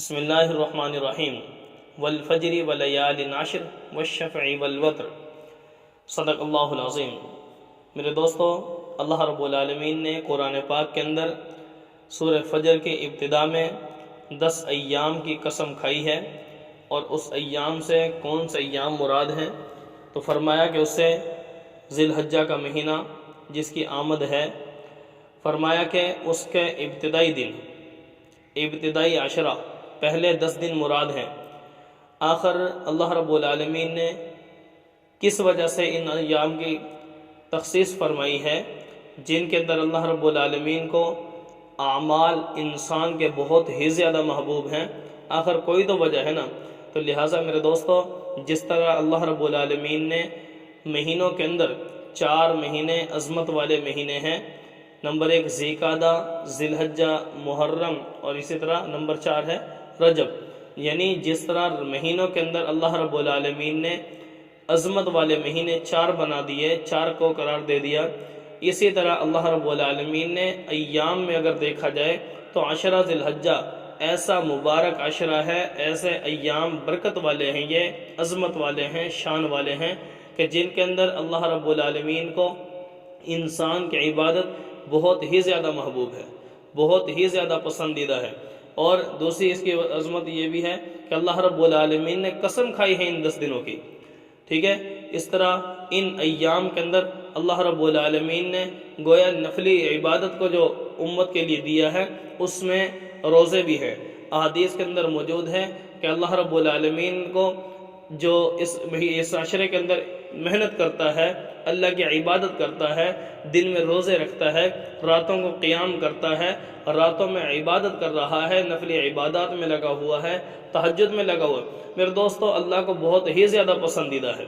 بسم اللہ الرحمن الرحیم والفجر ولیال عشر والشفع والوتر صدق اللہ العظیم۔ میرے دوستو، اللہ رب العالمین نے قرآن پاک کے اندر سورہ فجر کے ابتدا میں 10 ایام کی قسم کھائی ہے، اور اس ایام سے کون سے ایام مراد ہیں تو فرمایا کہ اس سے ذی الحجہ کا مہینہ جس کی آمد ہے، فرمایا کہ اس کے ابتدائی عشرہ پہلے 10 دن مراد ہیں۔ آخر اللہ رب العالمین نے کس وجہ سے ان ایام کی تخصیص فرمائی ہے جن کے اندر اللہ رب العالمین کو اعمال انسان کے بہت ہی زیادہ محبوب ہیں، آخر کوئی تو وجہ ہے نا۔ تو لہٰذا میرے دوستو، جس طرح اللہ رب العالمین نے مہینوں کے اندر 4 مہینے عظمت والے مہینے ہیں، نمبر 1 ذی القعدہ، ذی الحجہ، محرم، اور اسی طرح نمبر 4 ہے رجب، یعنی جس طرح مہینوں کے اندر اللہ رب العالمین نے عظمت والے مہینے 4 بنا دیے، 4 کو قرار دے دیا، اسی طرح اللہ رب العالمین نے ایام میں اگر دیکھا جائے تو عشرہ ذی الحجہ ایسا مبارک عشرہ ہے، ایسے ایام برکت والے ہیں، یہ عظمت والے ہیں، شان والے ہیں کہ جن کے اندر اللہ رب العالمین کو انسان کی عبادت بہت ہی زیادہ محبوب ہے، بہت ہی زیادہ پسندیدہ ہے۔ اور دوسری اس کی عظمت یہ بھی ہے کہ اللہ رب العالمین نے قسم کھائی ہے ان 10 دنوں کی، ٹھیک ہے۔ اس طرح ان ایام کے اندر اللہ رب العالمین نے گویا نفلی عبادت کو جو امت کے لیے دیا ہے، اس میں روزے بھی ہیں۔ احادیث کے اندر موجود ہے کہ اللہ رب العالمین کو جو اس عشرے کے اندر محنت کرتا ہے، اللہ کی عبادت کرتا ہے، دن میں روزے رکھتا ہے، راتوں کو قیام کرتا ہے، راتوں میں عبادت کر رہا ہے، نفلی عبادات میں لگا ہوا ہے، تہجد میں لگا ہوا ہے، میرے دوستو اللہ کو بہت ہی زیادہ پسندیدہ ہے۔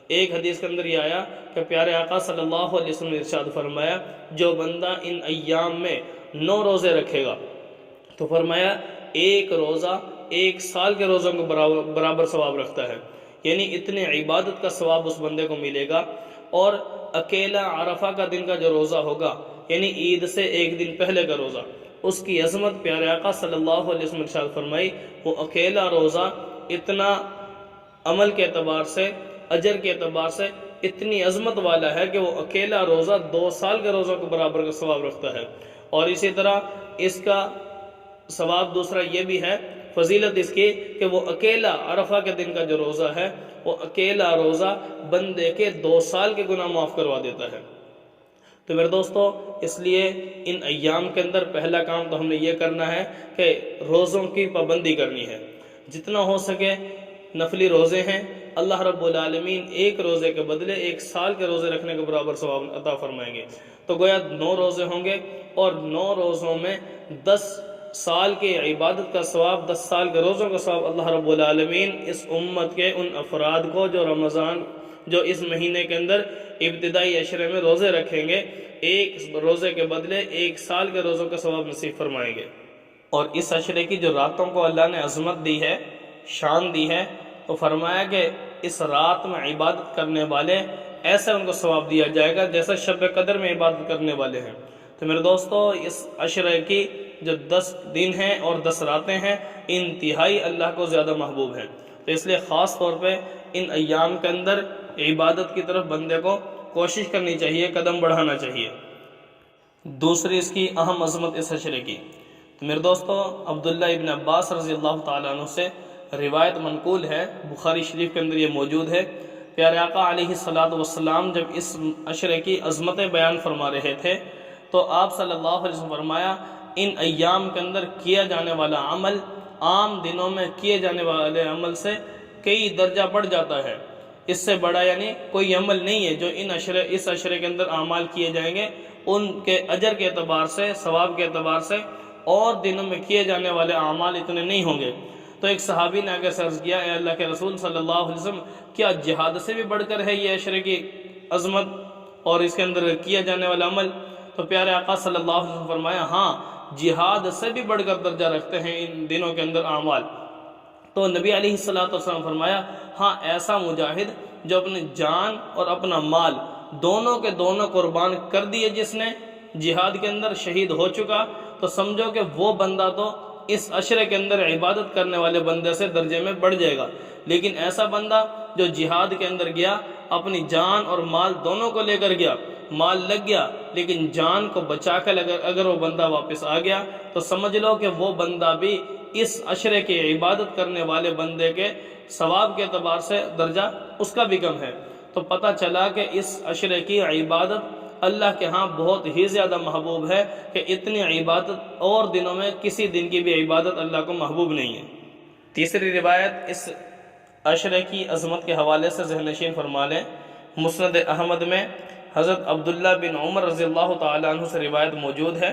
ایک حدیث کے اندر یہ آیا کہ پیارے آقا صلی اللہ علیہ وسلم نے ارشاد فرمایا، جو بندہ ان ایام میں 9 روزے رکھے گا تو فرمایا 1 روزہ 1 سال کے روزوں کو برابر ثواب رکھتا ہے، یعنی اتنے عبادت کا ثواب اس بندے کو ملے گا۔ اور اکیلا عرفہ کا دن کا جو روزہ ہوگا، یعنی عید سے 1 دن پہلے کا روزہ، اس کی عظمت پیارے آقا صلی اللہ علیہ وسلم ارشاد فرمائی، وہ اکیلا روزہ اتنا عمل کے اعتبار سے، اجر کے اعتبار سے اتنی عظمت والا ہے کہ وہ اکیلا روزہ 2 سال کے روزوں کو برابر کا ثواب رکھتا ہے۔ اور اسی طرح اس کا ثواب دوسرا یہ بھی ہے، فضیلت اس کی کہ وہ اکیلا عرفہ کے دن کا جو روزہ ہے، وہ اکیلا روزہ بندے کے 2 سال کے گناہ معاف کروا دیتا ہے۔ تو میرے دوستو، اس لیے ان ایام کے اندر پہلا کام تو ہم نے یہ کرنا ہے کہ روزوں کی پابندی کرنی ہے، جتنا ہو سکے نفلی روزے ہیں، اللہ رب العالمین 1 روزے کے بدلے 1 سال کے روزے رکھنے کے برابر ثواب عطا فرمائیں گے۔ تو گویا 9 روزے ہوں گے، اور 9 روزوں میں 10 سال کی عبادت کا ثواب، 10 سال کے روزوں کا ثواب اللہ رب العالمین اس امت کے ان افراد کو جو اس مہینے کے اندر ابتدائی عشرے میں روزے رکھیں گے، 1 روزے کے بدلے 1 سال کے روزوں کا ثواب نصیب فرمائیں گے۔ اور اس عشرے کی جو راتوں کو اللہ نے عظمت دی ہے، شان دی ہے، تو فرمایا کہ اس رات میں عبادت کرنے والے ایسا ان کو ثواب دیا جائے گا جیسا شب قدر میں عبادت کرنے والے ہیں۔ تو میرے دوستو، اس عشرے کی جو 10 دن ہیں اور 10 راتیں ہیں، انتہائی اللہ کو زیادہ محبوب ہیں۔ تو اس لیے خاص طور پہ ان ایام کے اندر عبادت کی طرف بندے کو کوشش کرنی چاہیے، قدم بڑھانا چاہیے۔ دوسری اس کی اہم عظمت اس عشرے کی، تو میرے دوستو، عبداللہ ابن عباس رضی اللہ تعالیٰ عنہ سے روایت منقول ہے، بخاری شریف کے اندر یہ موجود ہے، پیارے آقا علیہ الصلوۃ والسلام جب اس عشرے کی عظمتیں بیان فرما رہے تھے تو آپ صلی اللہ علیہ وسلم فرمایا، ان ایام کے اندر کیا جانے والا عمل عام دنوں میں کیے جانے والے عمل سے کئی درجہ بڑھ جاتا ہے، اس سے بڑا یعنی کوئی عمل نہیں ہے جو اس عشرے کے اندر اعمال کیے جائیں گے، ان کے اجر کے اعتبار سے، ثواب کے اعتبار سے اور دنوں میں کیے جانے والے اعمال اتنے نہیں ہوں گے۔ تو ایک صحابی نے آگے سے عرض کیا، اے اللہ کے رسول صلی اللہ علیہ وسلم، کیا جہاد سے بھی بڑھ کر ہے یہ عشرے کی عظمت اور اس کے اندر کیا جانے والا عمل؟ تو پیارے آقا صلی اللہ علیہ وسلم فرمایا، ہاں، جہاد سے بھی بڑھ کر درجہ رکھتے ہیں ان دنوں کے اندر اعمال۔ تو نبی علیہ الصلوۃ والسلام فرمایا، ہاں، ایسا مجاہد جو اپنی جان اور اپنا مال دونوں کے دونوں قربان کر دیے، جس نے جہاد کے اندر شہید ہو چکا، تو سمجھو کہ وہ بندہ تو اس عشرے کے اندر عبادت کرنے والے بندے سے درجے میں بڑھ جائے گا۔ لیکن ایسا بندہ جو جہاد کے اندر گیا، اپنی جان اور مال دونوں کو لے کر گیا، مال لگ گیا لیکن جان کو بچا کر اگر وہ بندہ واپس آ گیا تو سمجھ لو کہ وہ بندہ بھی اس عشرے کی عبادت کرنے والے بندے کے ثواب کے اعتبار سے درجہ اس کا بھی کم ہے۔ تو پتہ چلا کہ اس عشرے کی عبادت اللہ کے ہاں بہت ہی زیادہ محبوب ہے کہ اتنی عبادت اور دنوں میں کسی دن کی بھی عبادت اللہ کو محبوب نہیں ہے۔ تیسری روایت اس عشرے کی عظمت کے حوالے سے ذہن نشین فرما لیں۔ مسند احمد میں حضرت عبداللہ بن عمر رضی اللہ تعالیٰ عنہ سے روایت موجود ہے،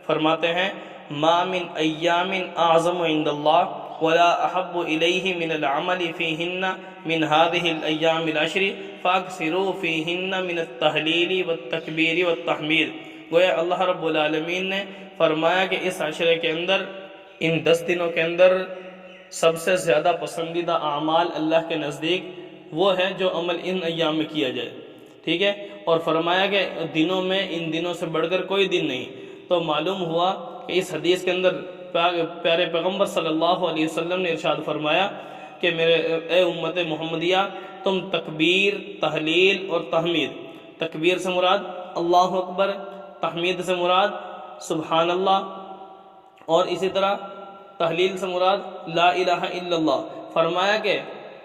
فرماتے ہیں ما من ایام اعظم عند اللہ ولا احب الیہ من العمل فیہن من هذه الایام العشر فاکثروا فیہن من التہلیل والتکبیر والتحمید۔ گویا اللہ رب العالمین نے فرمایا کہ اس عشرے کے اندر، ان 10 دنوں کے اندر سب سے زیادہ پسندیدہ اعمال اللہ کے نزدیک وہ ہے جو عمل ان ایام میں کیا جائے، ٹھیک ہے؟ اور فرمایا کہ دنوں میں ان دنوں سے بڑھ کر کوئی دن نہیں۔ تو معلوم ہوا کہ اس حدیث کے اندر پیارے پیغمبر صلی اللہ علیہ وسلم نے ارشاد فرمایا کہ اے امت محمدیہ، تم تکبیر، تحلیل اور تحمید، تکبیر سے مراد اللہ اکبر، تحمید سے مراد سبحان اللہ، اور اسی طرح تحلیل سے مراد لا الہ الا اللہ۔ فرمایا کہ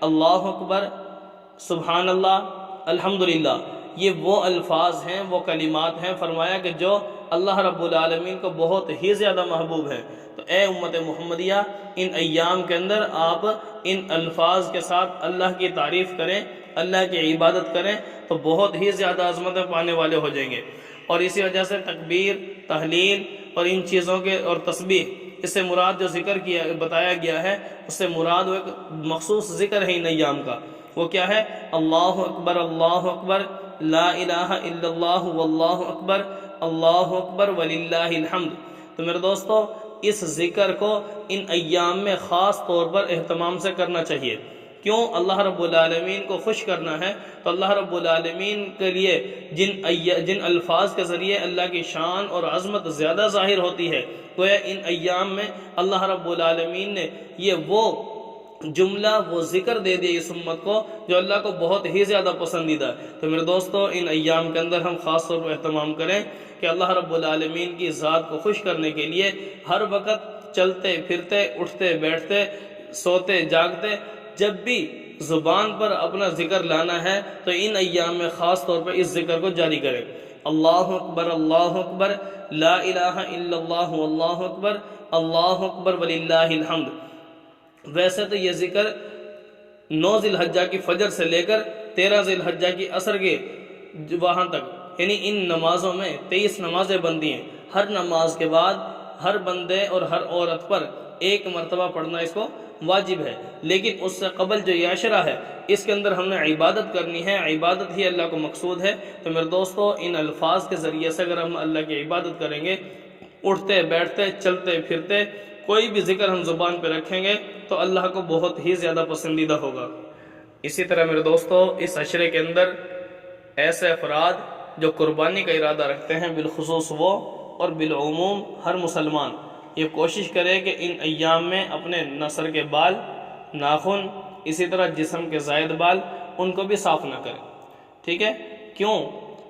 اللہ اکبر، سبحان اللہ، الحمدللہ، یہ وہ الفاظ ہیں، وہ کلمات ہیں، فرمایا کہ جو اللہ رب العالمین کو بہت ہی زیادہ محبوب ہے۔ تو اے امت محمدیہ، ان ایام کے اندر آپ ان الفاظ کے ساتھ اللہ کی تعریف کریں، اللہ کی عبادت کریں تو بہت ہی زیادہ عظمتیں پانے والے ہو جائیں گے۔ اور اسی وجہ سے تکبیر، تحلیل اور ان چیزوں کے اور تسبیح، اس سے مراد جو ذکر بتایا گیا ہے، اس سے مراد وہ ایک مخصوص ذکر ہے ان ایام کا۔ وہ کیا ہے؟ اللہ اکبر، اللہ اکبر، لا الہ الا اللہ واللہ اکبر، اللہ اکبر وللہ الحمد۔ تو میرے دوستو، اس ذکر کو ان ایام میں خاص طور پر اہتمام سے کرنا چاہیے۔ کیوں؟ اللہ رب العالمین کو خوش کرنا ہے، تو اللہ رب العالمین کے لیے جن الفاظ کے ذریعے اللہ کی شان اور عظمت زیادہ ظاہر ہوتی ہے، گویا ان ایام میں اللہ رب العالمین نے یہ وہ جملہ، وہ ذکر دے دیا اس امت کو جو اللہ کو بہت ہی زیادہ پسندیدہ ہے۔ تو میرے دوستو، ان ایام کے اندر ہم خاص طور پر اہتمام کریں کہ اللہ رب العالمین کی ذات کو خوش کرنے کے لیے ہر وقت چلتے پھرتے، اٹھتے بیٹھتے، سوتے جاگتے، جب بھی زبان پر اپنا ذکر لانا ہے تو ان ایام میں خاص طور پر اس ذکر کو جاری کریں۔ اللہ اکبر، اللہ اکبر، لا الہ الا اللہ واللہ اکبر، اللہ اکبر وللہ الحمد۔ ویسے تو یہ ذکر 9 ذی الحجہ کی فجر سے لے کر 13 ذی الحجہ کی عصر کے وہاں تک، یعنی ان نمازوں میں 23 نمازیں بنتی ہیں، ہر نماز کے بعد ہر بندے اور ہر عورت پر ایک مرتبہ پڑھنا اس کو واجب ہے۔ لیکن اس سے قبل جو یہ عشرہ ہے، اس کے اندر ہم نے عبادت کرنی ہے، عبادت ہی اللہ کو مقصود ہے۔ تو میرے دوستو، ان الفاظ کے ذریعے سے اگر ہم اللہ کی عبادت کریں گے، اٹھتے بیٹھتے، چلتے پھرتے، کوئی بھی ذکر ہم زبان پہ رکھیں گے تو اللہ کو بہت ہی زیادہ پسندیدہ ہوگا۔ اسی طرح میرے دوستو، اس عشرے کے اندر ایسے افراد جو قربانی کا ارادہ رکھتے ہیں، بالخصوص وہ اور بالعموم ہر مسلمان، یہ کوشش کرے کہ ان ایام میں اپنے نہ کے بال، ناخن، اسی طرح جسم کے زائد بال، ان کو بھی صاف نہ کرے، ٹھیک ہے؟ کیوں؟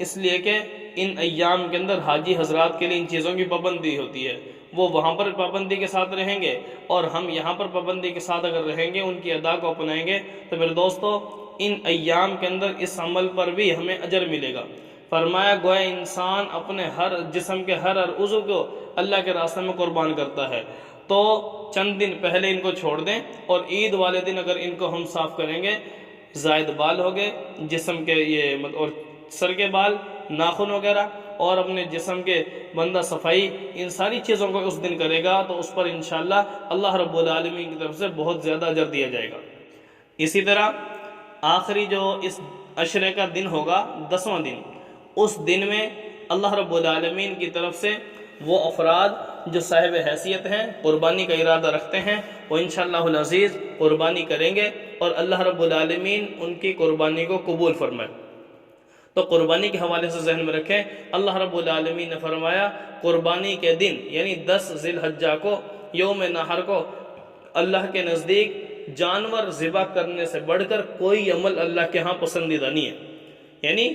اس لیے کہ ان ایام کے اندر حاجی حضرات کے لیے ان چیزوں کی پابندی ہوتی ہے، وہ وہاں پر پابندی کے ساتھ رہیں گے اور ہم یہاں پر پابندی کے ساتھ اگر رہیں گے، ان کی ادا کو اپنائیں گے تو میرے دوستو، ان ایام کے اندر اس عمل پر بھی ہمیں اجر ملے گا۔ فرمایا گویا انسان اپنے ہر جسم کے ہر عضو کو اللہ کے راستے میں قربان کرتا ہے، تو چند دن پہلے ان کو چھوڑ دیں اور عید والے دن اگر ان کو ہم صاف کریں گے، زائد بال ہو گئے، جسم کے یہ اور سر کے بال، ناخن وغیرہ، اور اپنے جسم کے بندہ صفائی، ان ساری چیزوں کو اس دن کرے گا تو اس پر انشاءاللہ اللہ رب العالمین کی طرف سے بہت زیادہ اجر دیا جائے گا۔ اسی طرح آخری جو اس عشرے کا دن ہوگا، 10واں دن، اس دن میں اللہ رب العالمین کی طرف سے وہ افراد جو صاحب حیثیت ہیں، قربانی کا ارادہ رکھتے ہیں، وہ انشاءاللہ العزیز قربانی کریں گے اور اللہ رب العالمین ان کی قربانی کو قبول فرمائے۔ تو قربانی کے حوالے سے ذہن میں رکھیں، اللہ رب العالمین نے فرمایا قربانی کے دن یعنی 10 ذی الحجہ کو یوم نحر کو اللہ کے نزدیک جانور ذبح کرنے سے بڑھ کر کوئی عمل اللہ کے ہاں پسندیدہ نہیں ہے۔ یعنی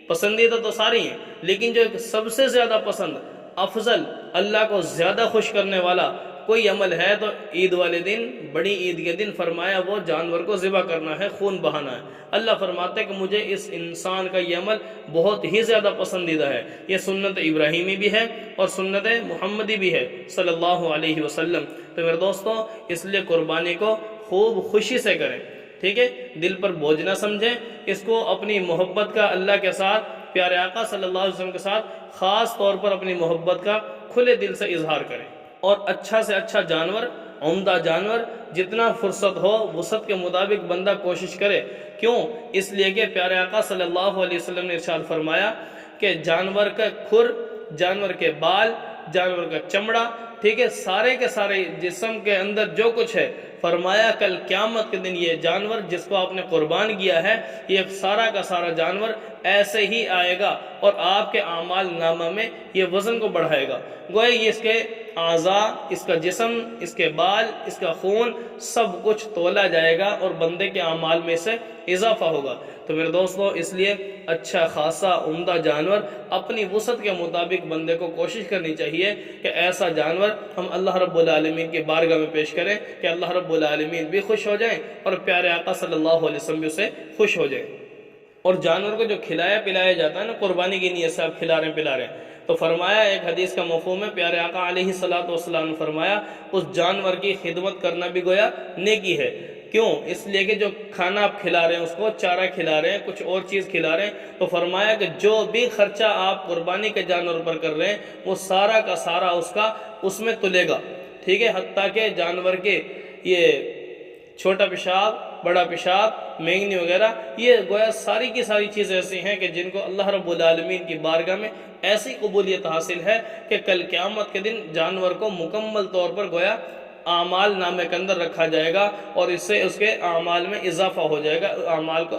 پسندیدہ تو ساری ہیں، لیکن جو سب سے زیادہ پسند، افضل، اللہ کو زیادہ خوش کرنے والا کوئی عمل ہے تو عید والے دن، بڑی عید کے دن فرمایا وہ جانور کو ذبح کرنا ہے، خون بہانا ہے۔ اللہ فرماتے کہ مجھے اس انسان کا یہ عمل بہت ہی زیادہ پسندیدہ ہے۔ یہ سنت ابراہیمی بھی ہے اور سنت محمدی بھی ہے صلی اللہ علیہ وسلم۔ تو میرے دوستوں، اس لیے قربانی کو خوب خوشی سے کریں، ٹھیک ہے، دل پر بوجھ نہ سمجھیں، اس کو اپنی محبت کا اللہ کے ساتھ، پیارے آقا صلی اللہ علیہ وسلم کے ساتھ خاص طور پر اپنی محبت کا کھلے دل سے اظہار کریں، اور اچھا سے اچھا جانور، عمدہ جانور، جتنا فرصت ہو وسعت کے مطابق بندہ کوشش کرے۔ کیوں؟ اس لیے کہ پیارے آقا صلی اللہ علیہ وسلم نے ارشاد فرمایا کہ جانور کا کھر، جانور کے بال، جانور کا چمڑا، ٹھیک ہے، سارے کے سارے جسم کے اندر جو کچھ ہے، فرمایا کل قیامت کے دن یہ جانور جس کو آپ نے قربان کیا ہے، یہ سارا کا سارا جانور ایسے ہی آئے گا اور آپ کے اعمال نامہ میں یہ وزن کو بڑھائے گا۔ گویا یہ اس کے اعضاء، اس کا جسم، اس کے بال، اس کا خون، سب کچھ تولا جائے گا اور بندے کے اعمال میں سے اضافہ ہوگا۔ تو میرے دوستو، اس لیے اچھا خاصا عمدہ جانور اپنی وسعت کے مطابق بندے کو کوشش کرنی چاہیے کہ ایسا جانور ہم اللہ رب العالمین کی بارگاہ میں پیش کریں کہ اللہ رب العالمین بھی خوش ہو جائیں اور پیارے آقا صلی اللہ علیہ وسلم بھی اسے خوش ہو جائیں۔ اور جانور کو جو کھلایا پلایا جاتا ہے نا، قربانی کی نیت سے آپ کھلا رہے ہیں، تو فرمایا، ایک حدیث کا مفہوم ہے، پیارے آقا علیہ الصلوۃ نے فرمایا اس جانور کی خدمت کرنا بھی گویا نیکی ہے۔ کیوں؟ اس لیے کہ جو کھانا آپ کھلا رہے ہیں، اس کو چارہ کھلا رہے ہیں، کچھ اور چیز کھلا رہے ہیں، تو فرمایا کہ جو بھی خرچہ آپ قربانی کے جانور پر کر رہے ہیں وہ سارا کا سارا اس میں تلے گا، ٹھیک ہے، حتیٰ کہ جانور کے یہ چھوٹا پیشاب، بڑا پیشاب، مینگنی وغیرہ، یہ گویا ساری کی ساری چیزیں ایسی ہیں کہ جن کو اللہ رب العالمین کی بارگاہ میں ایسی قبولیت حاصل ہے کہ کل قیامت کے دن جانور کو مکمل طور پر گویا اعمال نامے کے اندر رکھا جائے گا اور اس سے اس کے اعمال میں اضافہ ہو جائے گا،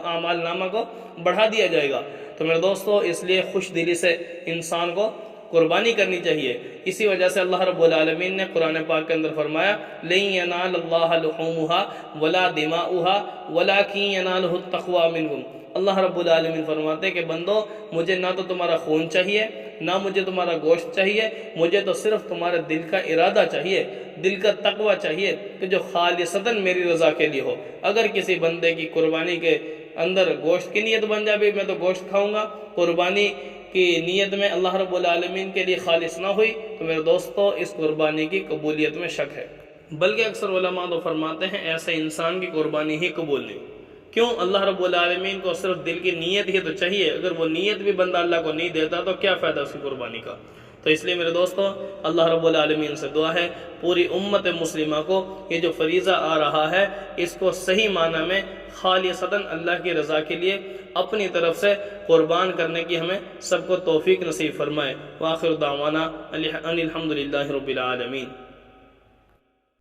اعمال نامہ کو بڑھا دیا جائے گا۔ تو میرے دوستو، اس لیے خوش دلی سے انسان کو قربانی کرنی چاہیے۔ اسی وجہ سے اللہ رب العالمین نے قرآن پاک کے اندر فرمایا لَن يَنَالَ اللَّهَ لُحُومُهَا وَلَا دِمَاؤُهَا وَلَكِن يَنَالُهُ التَّقْوَى مِنكُمْ۔ اللہ رب العالمین فرماتے کہ بندو، مجھے نہ تو تمہارا خون چاہیے، نہ مجھے تمہارا گوشت چاہیے، مجھے تو صرف تمہارے دل کا ارادہ چاہیے، دل کا تقوی چاہیے کہ جو خالصتاً میری رضا کے لیے ہو۔ اگر کسی بندے کی قربانی کے اندر گوشت کی نیت بن جائے، میں تو گوشت کھاؤں گا، قربانی کی نیت میں اللہ رب العالمین کے لیے خالص نہ ہوئی، تو میرے دوستو اس قربانی کی قبولیت میں شک ہے۔ بلکہ اکثر علماء تو فرماتے ہیں ایسے انسان کی قربانی ہی قبول نہیں۔ کیوں؟ اللہ رب العالمین کو صرف دل کی نیت ہی تو چاہیے، اگر وہ نیت بھی بندہ اللہ کو نہیں دیتا تو کیا فائدہ اس کی قربانی کا؟ تو اس لیے میرے دوستو، اللہ رب العالمین سے دعا ہے پوری امت مسلمہ کو یہ جو فریضہ آ رہا ہے اس کو صحیح معنی میں خالصتاً اللہ کی رضا کے لیے اپنی طرف سے قربان کرنے کی ہمیں سب کو توفیق نصیب فرمائے۔ وآخر دعوانا ان الحمد للہ رب العالمین۔